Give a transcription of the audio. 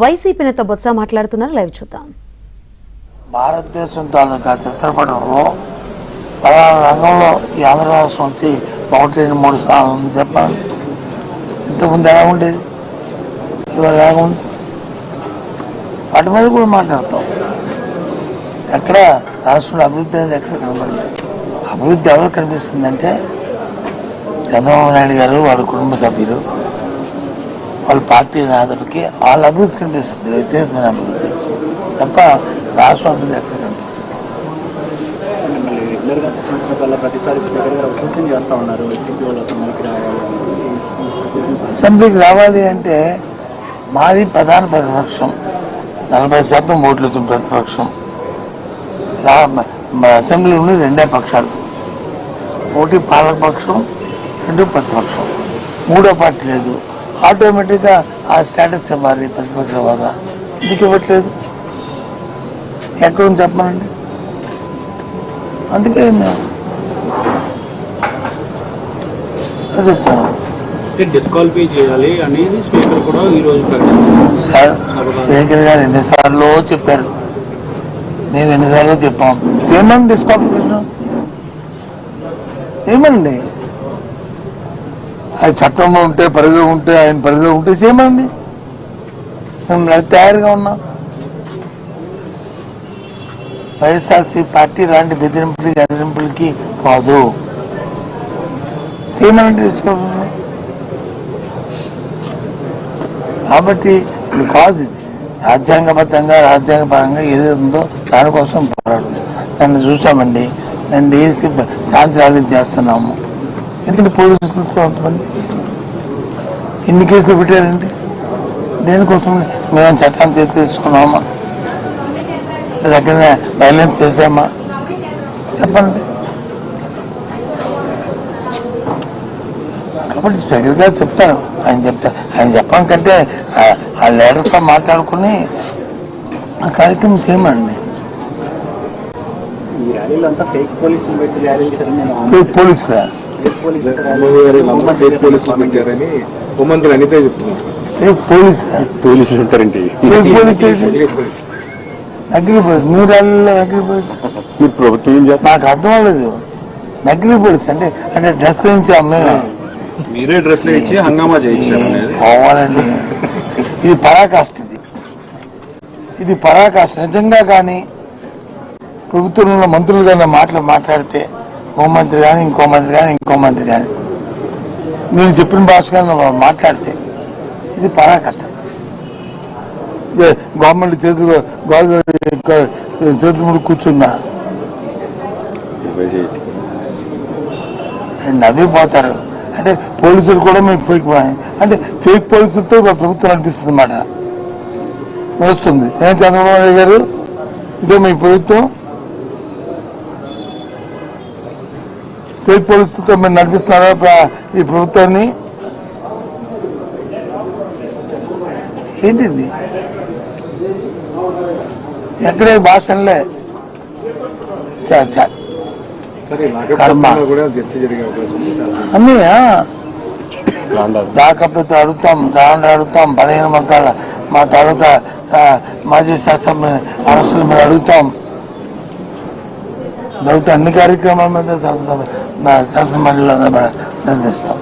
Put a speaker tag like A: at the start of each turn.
A: YCP నేత బొత్స మాట్లాడుతున్నారు. Live చూద్దాం.
B: భారతదేశం తాలూకా చిత్రపటంలో పలానా రంగంలో ఈ ఆంధ్ర రాష్ట్రం వచ్చి 1-3 స్థానం ఉంది చెప్పాలి. ఇంతకుముందు ఎలా ఉండేది, ఇవాళ ఎలా ఉంది, వాటి మీద కూడా మాట్లాడతాం. ఎక్కడ రాష్ట్రంలో అభివృద్ధి అనేది ఎక్కడ కనబడలేదు. అభివృద్ధి ఎవరు కనిపిస్తుందంటే చంద్రబాబు నాయుడు గారు, వాళ్ళ కుటుంబ సభ్యులు, వాళ్ళ పార్టీ నాయకులకి వాళ్ళ అభివృద్ధి కనిపిస్తుంది, వ్యక్తిగతమైన అభివృద్ధి తప్ప రాష్ట్ర అభివృద్ధి ఎక్కడ కనిపిస్తుంది. అసెంబ్లీకి రావాలి అంటే మాది ప్రధాన ప్రతిపక్షం, 40% ఓట్లతో ప్రతిపక్షం. అసెంబ్లీ ఉండి 2 పక్షాలు, ఒకటి పాలకపక్షం, 2 ప్రతిపక్షం, 3వ పార్టీ లేదు. ఆటోమేటిక్గా ఆ స్టేటస్ ఇవ్వాలి ప్రతిపక్ష హోదా. ఎందుకు ఇవ్వట్లేదు, ఎక్కడుంది చెప్పనండి. అందుకే మేము చెప్తాను
C: డిస్క్వాలిఫై చేయాలి అనేది స్పీకర్ కూడా ఈరోజు
B: సార్. స్పీకర్ గారు ఎన్నిసార్లు చెప్పారు, మేము ఎన్నిసార్లు చెప్పాం. చేయమని డిస్క్వాలిఫికేషన్ చేయమండి. అది చట్టంలో ఉంటే, పరిధిలో ఉంటే, ఆయన పరిధిలో ఉంటే చేయమండి. మేము తయారుగా ఉన్నాం. వైఎస్ఆర్సీ పార్టీ ఇలాంటి బెదిరింపులకి కాదు, చేయమనండి తీసుకోవాలి. కాబట్టి ఇది కాదు, ఇది రాజ్యాంగబద్ధంగా రాజ్యాంగపరంగా ఏది ఉందో దానికోసం పోరాడుతుంది. దాన్ని చూసామండి, దాన్ని డీఎస్సీ శాంతి ర్యాలీ చేస్తున్నాము. ఎందుకంటే పోలీసులతో కొంతమంది ఇన్ని కేసులు పెట్టారండి. దేనికోసం? మేము చట్టాన్ని చేతి తెచ్చుకున్నామా, ఎక్కడైనా వైలెన్స్ చేసామా చెప్పండి. కాబట్టి స్పీకర్ గారు చెప్తారు, ఆయన చెప్పడం కంటే ఆ లీడర్తో మాట్లాడుకుని ఆ కార్యక్రమం చేయమండి. ఫేక్ పోలీసులా?
C: పోలీసులు ఉంటారండి.
B: నకిలీ పోలీసు, మీ ర్యాలీలో నకిలీ పోలీసు నాకు అర్థం అవ్వలేదు. నకిలీ పోలీసు అంటే డ్రెస్ నుంచి అమ్మాయి
C: మీరే డ్రెస్ ఇచ్చి హంగామా
B: పోవాలండి. ఇది పరాకాష్ట, ఇది పరాకాష్ట. నిజంగా కానీ ప్రభుత్వంలో మంత్రులు కానీ మాట్లాడితే, హోంమంత్రి కానీ ఇంకో మంత్రి కానీ మీరు చెప్పిన భాష కానీ మాట్లాడితే ఇది పరాకాష్ట. గవర్నమెంట్ చేతులు ముందు కూర్చున్నా నవ్విపోతారు. అంటే పోలీసులు కూడా మేము ఫేక్, అంటే ఫేక్ పోలీసులతో ప్రభుత్వం నడిపిస్తుంది అన్నమాట. వస్తుంది ఏం చంద్రబాబు నాయుడు గారు, ఇదే మీ ప్రభుత్వం, ఫేక్ పోలీసులతో మీరు నడిపిస్తున్నారా ఈ ప్రభుత్వాన్ని? ఏంటిది? ఎక్కడే భాషలే కర్మ అన్నీ దాకప్పితో అడుగుతాం, అడుగుతాం. 15 మొత్తాల మా తాలూకా మాజీ శాసన అరెస్టుల మీద అడుగుతాం. అన్ని కార్యక్రమాల మీద శాసనమండలిలో నిర్ణయిస్తాం.